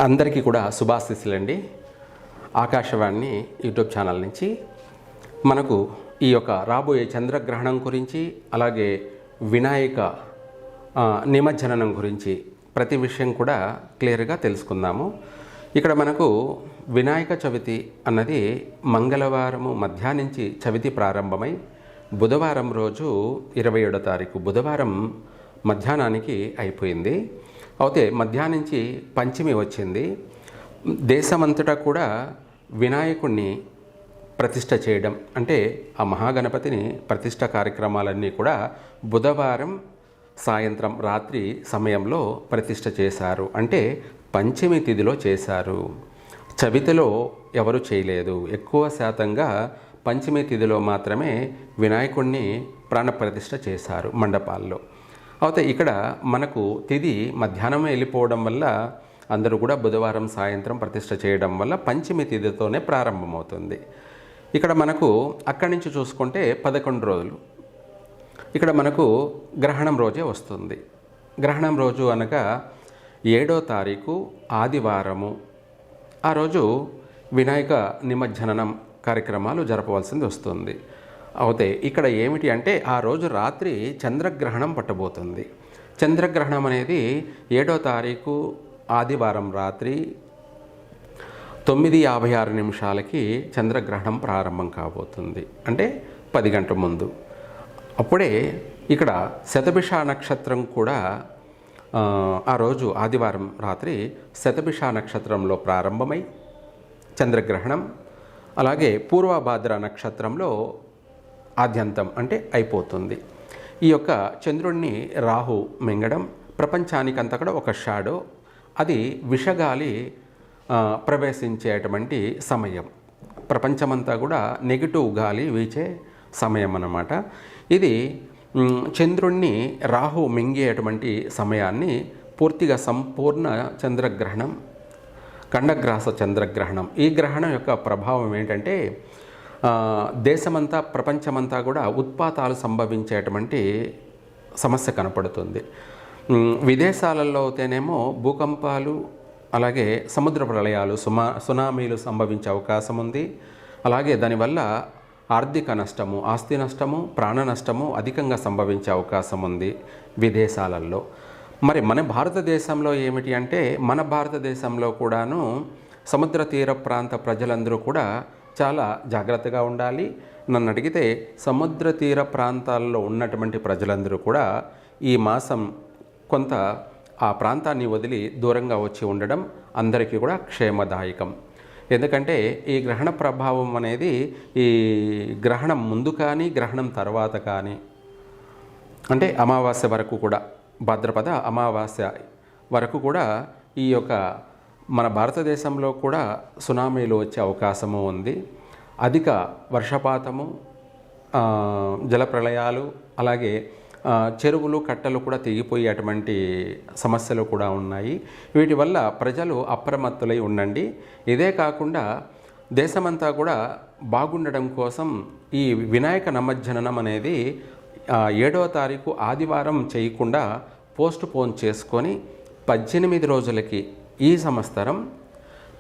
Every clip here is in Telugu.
అందరికీ కూడా శుభాశీస్సులండి. ఆకాశవాణి యూట్యూబ్ ఛానల్ నుంచి మనకు ఈ యొక్క రాబోయే చంద్రగ్రహణం గురించి, అలాగే వినాయక నిమజ్జనం గురించి ప్రతి విషయం కూడా క్లియర్గా తెలుసుకుందాము. ఇక్కడ మనకు వినాయక చవితి అన్నది మంగళవారము మధ్యాహ్నం నుంచి చవితి ప్రారంభమై బుధవారం రోజు 27వ తారీఖు బుధవారం మధ్యాహ్నానికి అయిపోయింది. అయితే మధ్యాహ్నం నుంచి పంచమి వచ్చింది. దేశమంతటా కూడా వినాయకుడిని ప్రతిష్ఠ చేయడం అంటే ఆ మహాగణపతిని ప్రతిష్ఠ కార్యక్రమాలన్నీ కూడా బుధవారం సాయంత్రం రాత్రి సమయంలో ప్రతిష్ఠ చేశారు. అంటే పంచమి తిథిలో చేశారు. చవితిలో ఎవరు చేయలేదు. ఎక్కువ శాతంగా పంచమి తిథిలో మాత్రమే వినాయకుడిని ప్రాణప్రతిష్ఠ చేశారు మండపాల్లో. అయితే ఇక్కడ మనకు తిథి మధ్యాహ్నం వెళ్ళిపోవడం వల్ల అందరూ కూడా బుధవారం సాయంత్రం ప్రతిష్ఠ చేయడం వల్ల పంచమి తిథితోనే ప్రారంభమవుతుంది. ఇక్కడ మనకు అక్కడి నుంచి చూసుకుంటే 11 రోజులు. ఇక్కడ మనకు గ్రహణం రోజే వస్తుంది. గ్రహణం రోజు అనగా 7వ తారీఖు ఆదివారము. ఆ రోజు వినాయక నిమజ్జనం కార్యక్రమాలు జరపవలసింది వస్తుంది. అయితే ఇక్కడ ఏమిటి అంటే ఆ రోజు రాత్రి చంద్రగ్రహణం పట్టబోతుంది. చంద్రగ్రహణం అనేది 7వ తారీఖు ఆదివారం రాత్రి 9:56 చంద్రగ్రహణం ప్రారంభం కాబోతుంది. అంటే 10 గంటల ముందు. అప్పుడే ఇక్కడ శతభిష నక్షత్రం కూడా ఆ రోజు ఆదివారం రాత్రి శతభిష నక్షత్రంలో ప్రారంభమై చంద్రగ్రహణం, అలాగే పూర్వభాద్ర నక్షత్రంలో ఆద్యంతం అంటే అయిపోతుంది. ఈ యొక్క చంద్రుడిని రాహు మింగడం ప్రపంచానికంతా కూడా ఒక షాడో, అది విషగాలి ప్రవేశించేటువంటి సమయం. ప్రపంచమంతా కూడా నెగిటివ్ గాలి వీచే సమయం అన్నమాట. ఇది చంద్రుణ్ణి రాహు మింగేటువంటి సమయాన్ని పూర్తిగా సంపూర్ణ చంద్రగ్రహణం, ఖండగ్రాస చంద్రగ్రహణం. ఈ గ్రహణం యొక్క ప్రభావం ఏంటంటే దేశమంతా ప్రపంచమంతా కూడా ఉత్పాతాలు సంభవించేటువంటి సమస్య కనపడుతుంది. విదేశాలలో అయితేనేమో భూకంపాలు, అలాగే సముద్ర ప్రళయాలు, సునామీలు సంభవించే అవకాశం ఉంది. అలాగే దానివల్ల ఆర్థిక నష్టము, ఆస్తి నష్టము, ప్రాణ నష్టము అధికంగా సంభవించే అవకాశం ఉంది విదేశాలలో. మరి మన భారతదేశంలో ఏమిటి అంటే మన భారతదేశంలో కూడాను సముద్ర తీర ప్రాంత ప్రజలందరూ కూడా చాలా జాగ్రత్తగా ఉండాలి. నన్ను అడిగితే సముద్ర తీర ప్రాంతాల్లో ఉన్నటువంటి ప్రజలందరూ కూడా ఈ మాసం కొంత ఆ ప్రాంతాన్ని వదిలి దూరంగా వచ్చి ఉండడం అందరికీ కూడా క్షేమదాయకం. ఎందుకంటే ఈ గ్రహణ ప్రభావం అనేది ఈ గ్రహణం ముందు కానీ గ్రహణం తర్వాత కానీ అంటే అమావాస్య వరకు కూడా, భాద్రపద అమావాస్య వరకు కూడా ఈ యొక్క మన భారతదేశంలో కూడా సునామీలు వచ్చే అవకాశము ఉంది. అధిక వర్షపాతము, జలప్రళయాలు, అలాగే చెరువులు కట్టలు కూడా తెగిపోయేటువంటి సమస్యలు కూడా ఉన్నాయి. వీటి వల్ల ప్రజలు అప్రమత్తులై ఉండండి. ఇదే కాకుండా దేశమంతా కూడా బాగుండడం కోసం ఈ వినాయక నిమజ్జనం అనేది 7వ తారీఖు ఆదివారం చేయకుండా పోస్ట్ పోన్ చేసుకొని 18 రోజులకి, ఈ సంవత్సరం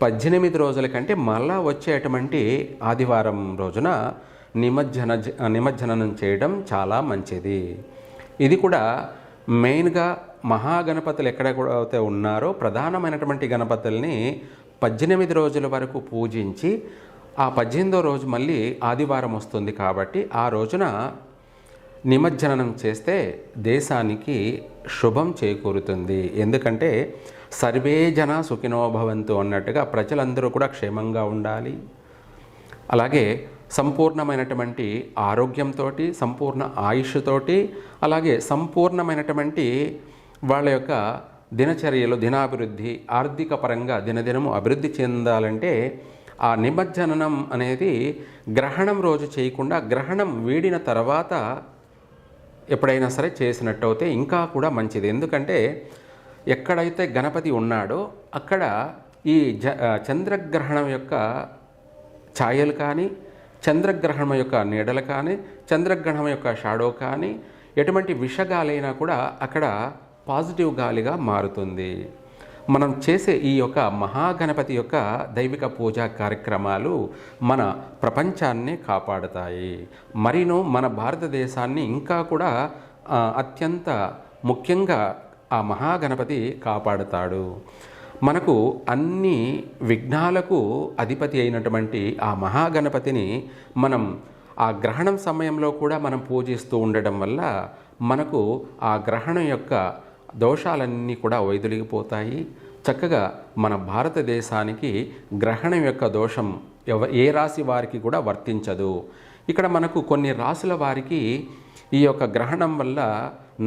18 రోజులకంటే మళ్ళా వచ్చేటువంటి ఆదివారం రోజున నిమజ్జనం చేయడం చాలా మంచిది. ఇది కూడా మెయిన్గా మహాగణపతులు ఎక్కడ కూడా అయితే ఉన్నారో ప్రధానమైనటువంటి గణపతుల్ని 18 రోజుల వరకు పూజించి ఆ 18వ రోజు మళ్ళీ ఆదివారం వస్తుంది కాబట్టి ఆ రోజున నిమజ్జనం చేస్తే దేశానికి శుభం చేకూరుతుంది. ఎందుకంటే సర్వే జన సుఖినో భవంతు అన్నట్టుగా ప్రజలందరూ కూడా క్షేమంగా ఉండాలి. అలాగే సంపూర్ణమైనటువంటి ఆరోగ్యంతో, సంపూర్ణ ఆయుష్తోటి, అలాగే సంపూర్ణమైనటువంటి వాళ్ళ యొక్క దినచర్యలు, దినాభివృద్ధి, ఆర్థిక పరంగా దినదినము అభివృద్ధి చెందాలంటే ఆ నిమజ్జనం అనేది గ్రహణం రోజు చేయకుండా గ్రహణం వీడిన తర్వాత ఎప్పుడైనా సరే చేసినట్టయితే ఇంకా కూడా మంచిది. ఎందుకంటే ఎక్కడైతే గణపతి ఉన్నాడో అక్కడ ఈ చంద్రగ్రహణం యొక్క ఛాయలు కానీ, చంద్రగ్రహణం యొక్క నీడలు కానీ, చంద్రగ్రహణం యొక్క షాడో కానీ, ఎటువంటి విషగాలైనా కూడా అక్కడ పాజిటివ్ గాలిగా మారుతుంది. మనం చేసే ఈ యొక్క మహాగణపతి యొక్క దైవిక పూజా కార్యక్రమాలు మన ప్రపంచాన్ని కాపాడుతాయి. మరిను మన భారతదేశాన్ని ఇంకా కూడా అత్యంత ముఖ్యంగా ఆ మహాగణపతి కాపాడుతాడు. మనకు అన్ని విఘ్నాలకు అధిపతి అయినటువంటి ఆ మహాగణపతిని మనం ఆ గ్రహణం సమయంలో కూడా మనం పూజిస్తూ ఉండడం వల్ల మనకు ఆ గ్రహణం యొక్క దోషాలన్నీ కూడా వైదొలిగిపోతాయి. చక్కగా మన భారతదేశానికి గ్రహణం యొక్క దోషం ఏ రాశి వారికి కూడా వర్తించదు. ఇక్కడ మనకు కొన్ని రాశుల వారికి ఈ యొక్క గ్రహణం వల్ల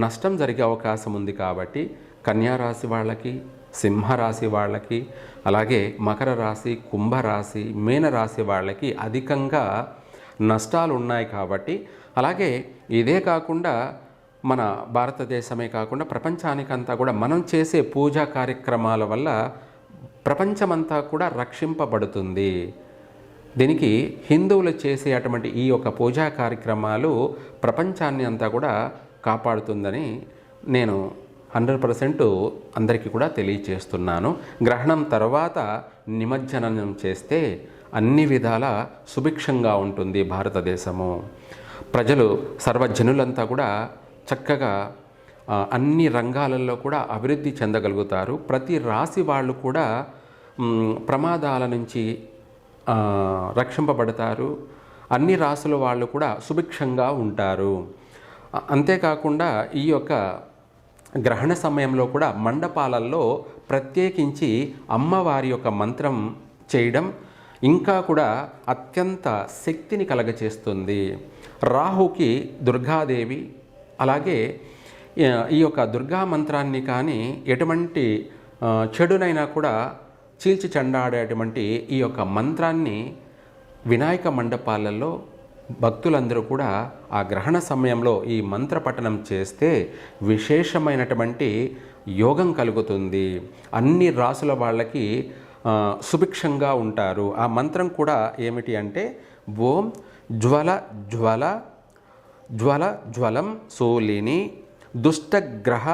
నష్టం జరిగే అవకాశం ఉంది. కాబట్టి కన్యా రాశి వాళ్ళకి, సింహరాశి వాళ్ళకి, అలాగే మకర రాశి, కుంభరాశి, మీనరాశి వాళ్ళకి అధికంగా నష్టాలు ఉన్నాయి. కాబట్టి అలాగే ఇదే కాకుండా మన భారతదేశమే కాకుండా ప్రపంచానికంతా కూడా మనం చేసే పూజా కార్యక్రమాల వల్ల ప్రపంచమంతా కూడా రక్షింపబడుతుంది. దీనికి హిందువులు చేసే అటువంటి ఈ యొక్క పూజా కార్యక్రమాలు ప్రపంచాన్ని అంతా కూడా కాపాడుతుందని నేను 100% అందరికీ కూడా తెలియచేస్తున్నాను. గ్రహణం తర్వాత నిమజ్జనం చేస్తే అన్ని విధాల సుభిక్షంగా ఉంటుంది భారతదేశము. ప్రజలు సర్వజనులంతా కూడా చక్కగా అన్ని రంగాలలో కూడా అభివృద్ధి చెందగలుగుతారు. ప్రతి రాశి వాళ్ళు కూడా ప్రమాదాల నుంచి రక్షింపబడతారు. అన్ని రాశుల వాళ్ళు కూడా సుభిక్షంగా ఉంటారు. అంతేకాకుండా ఈ యొక్క గ్రహణ సమయంలో కూడా మండపాలలో ప్రత్యేకించి అమ్మవారి యొక్క మంత్రం చేయడం ఇంకా కూడా అత్యంత శక్తిని కలగచేస్తుంది. రాహుకి దుర్గాదేవి, అలాగే ఈ యొక్క దుర్గా మంత్రాన్ని కానీ ఎటువంటి చెడునైనా కూడా చీల్చి చెండాడేటువంటి ఈ యొక్క మంత్రాన్ని వినాయక మండపాలలో భక్తులందరూ కూడా ఆ గ్రహణ సమయంలో ఈ మంత్ర పఠనం చేస్తే విశేషమైనటువంటి యోగం కలుగుతుంది. అన్ని రాసుల వాళ్ళకి సుభిక్షంగా ఉంటారు. ఆ మంత్రం కూడా ఏమిటి అంటే ఓం జ్వల జ్వల జ్వల జ్వలం సోలిని దుష్టగ్రహ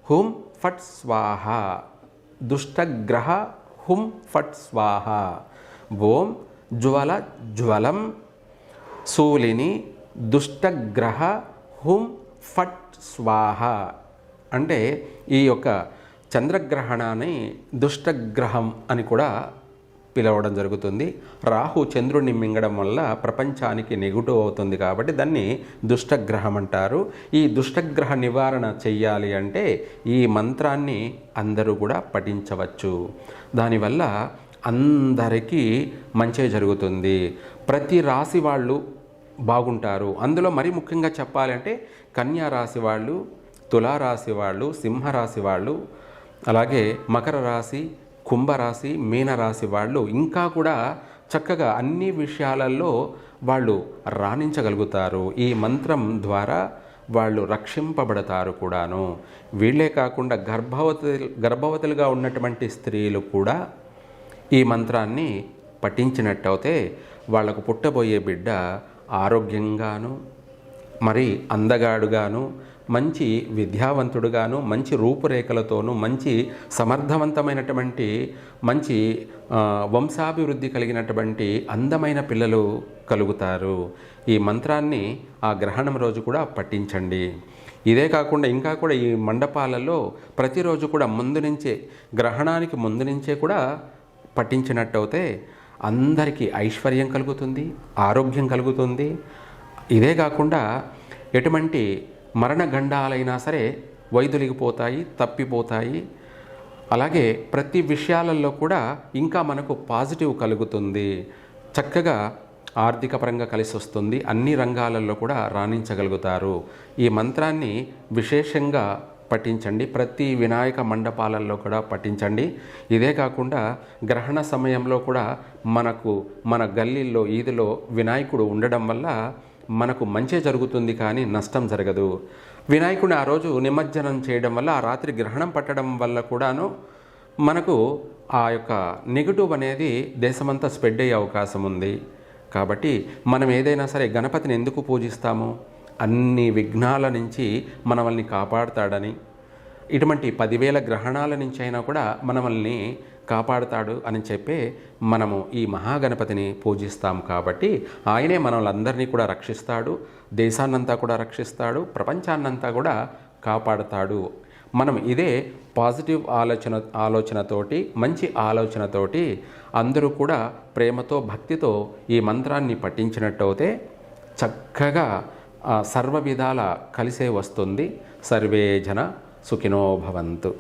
హుం ఫట్ స్వాహ. దుష్టగ్రహ హుం ఫట్ స్వాహ. ఓం జ్వల జ్వలం సూలిని దుష్టగ్రహ హుం ఫట్ స్వాహ. అంటే ఈ యొక్క చంద్రగ్రహణాన్ని దుష్టగ్రహం అని కూడా పిలవడం జరుగుతుంది. రాహు చంద్రుడిని మింగడం వల్ల ప్రపంచానికి నెగిటివ్ అవుతుంది కాబట్టి దాన్ని దుష్టగ్రహం అంటారు. ఈ దుష్టగ్రహ నివారణ చెయ్యాలి అంటే ఈ మంత్రాన్ని అందరూ కూడా పఠించవచ్చు. దానివల్ల అందరికీ మంచి జరుగుతుంది. ప్రతి రాశి వాళ్ళు బాగుంటారు. అందులో మరీ ముఖ్యంగా చెప్పాలంటే కన్యా రాశి వాళ్ళు, తులారాశి వాళ్ళు, సింహరాశి వాళ్ళు, అలాగే మకర రాశి, కుంభరాశి, మీనరాశి వాళ్ళు ఇంకా కూడా చక్కగా అన్ని విషయాలలో వాళ్ళు రాణించగలుగుతారు. ఈ మంత్రం వాళ్ళు రక్షింపబడతారు కూడాను. వీళ్ళే కాకుండా గర్భవతులుగా ఉన్నటువంటి స్త్రీలు కూడా ఈ మంత్రాన్ని పఠించినట్టయితే వాళ్లకు పుట్టబోయే బిడ్డ ఆరోగ్యంగాను, మరి అందగాడుగాను, మంచి విద్యావంతుడుగాను, మంచి రూపురేఖలతోనూ, మంచి సమర్థవంతమైనటువంటి మంచి వంశాభివృద్ధి కలిగినటువంటి అందమైన పిల్లలు కలుగుతారు. ఈ మంత్రాన్ని ఆ గ్రహణం రోజు కూడా పఠించండి. ఇదే కాకుండా ఇంకా కూడా ఈ మండపాలలో ప్రతిరోజు కూడా గ్రహణానికి ముందు నుంచే కూడా పఠించినట్టయితే అందరికీ ఐశ్వర్యం కలుగుతుంది, ఆరోగ్యం కలుగుతుంది. ఇదే కాకుండా ఎటువంటి మరణగండాలైనా సరే వైదొలిగిపోతాయి, తప్పిపోతాయి. అలాగే ప్రతి విషయాలలో కూడా ఇంకా మనకు పాజిటివ్ కలుగుతుంది. చక్కగా ఆర్థిక పరంగా కలిసి వస్తుంది. అన్ని రంగాలలో కూడా రాణించగలుగుతారు. ఈ మంత్రాన్ని విశేషంగా పఠించండి. ప్రతి వినాయక మండపాలలో కూడా పఠించండి. ఇదే కాకుండా గ్రహణ సమయంలో కూడా మన గల్లీల్లో, ఈదిలో వినాయకుడు ఉండడం వల్ల మనకు మంచి జరుగుతుంది, కానీ నష్టం జరగదు. వినాయకుడిని ఆ రోజు నిమజ్జనం చేయడం వల్ల, ఆ రాత్రి గ్రహణం పట్టడం వల్ల కూడాను మనకు ఆ యొక్క నెగిటివ్ అనేది దేశమంతా స్ప్రెడ్ అయ్యే అవకాశం ఉంది. కాబట్టి మనం ఏదైనా సరే గణపతిని ఎందుకు పూజిస్తాము? అన్ని విఘ్నాల నుంచి మనల్ని కాపాడుతాడని, ఇటువంటి 10,000 గ్రహణాల నుంచి అయినా కూడా మనల్ని కాపాడుతాడు అని చెప్పి మనము ఈ మహాగణపతిని పూజిస్తాం. కాబట్టి ఆయనే మనల్ని కూడా రక్షిస్తాడు, దేశాన్నంతా కూడా రక్షిస్తాడు, ప్రపంచాన్నంతా కూడా కాపాడుతాడు. మనం ఇదే పాజిటివ్ ఆలోచనతోటి, మంచి ఆలోచనతోటి అందరూ కూడా ప్రేమతో, భక్తితో ఈ మంత్రాన్ని పఠించినట్టయితే చక్కగా సర్వ విధాల కలిసే వస్తుంది. సర్వే జన సుఖినో భవంతు.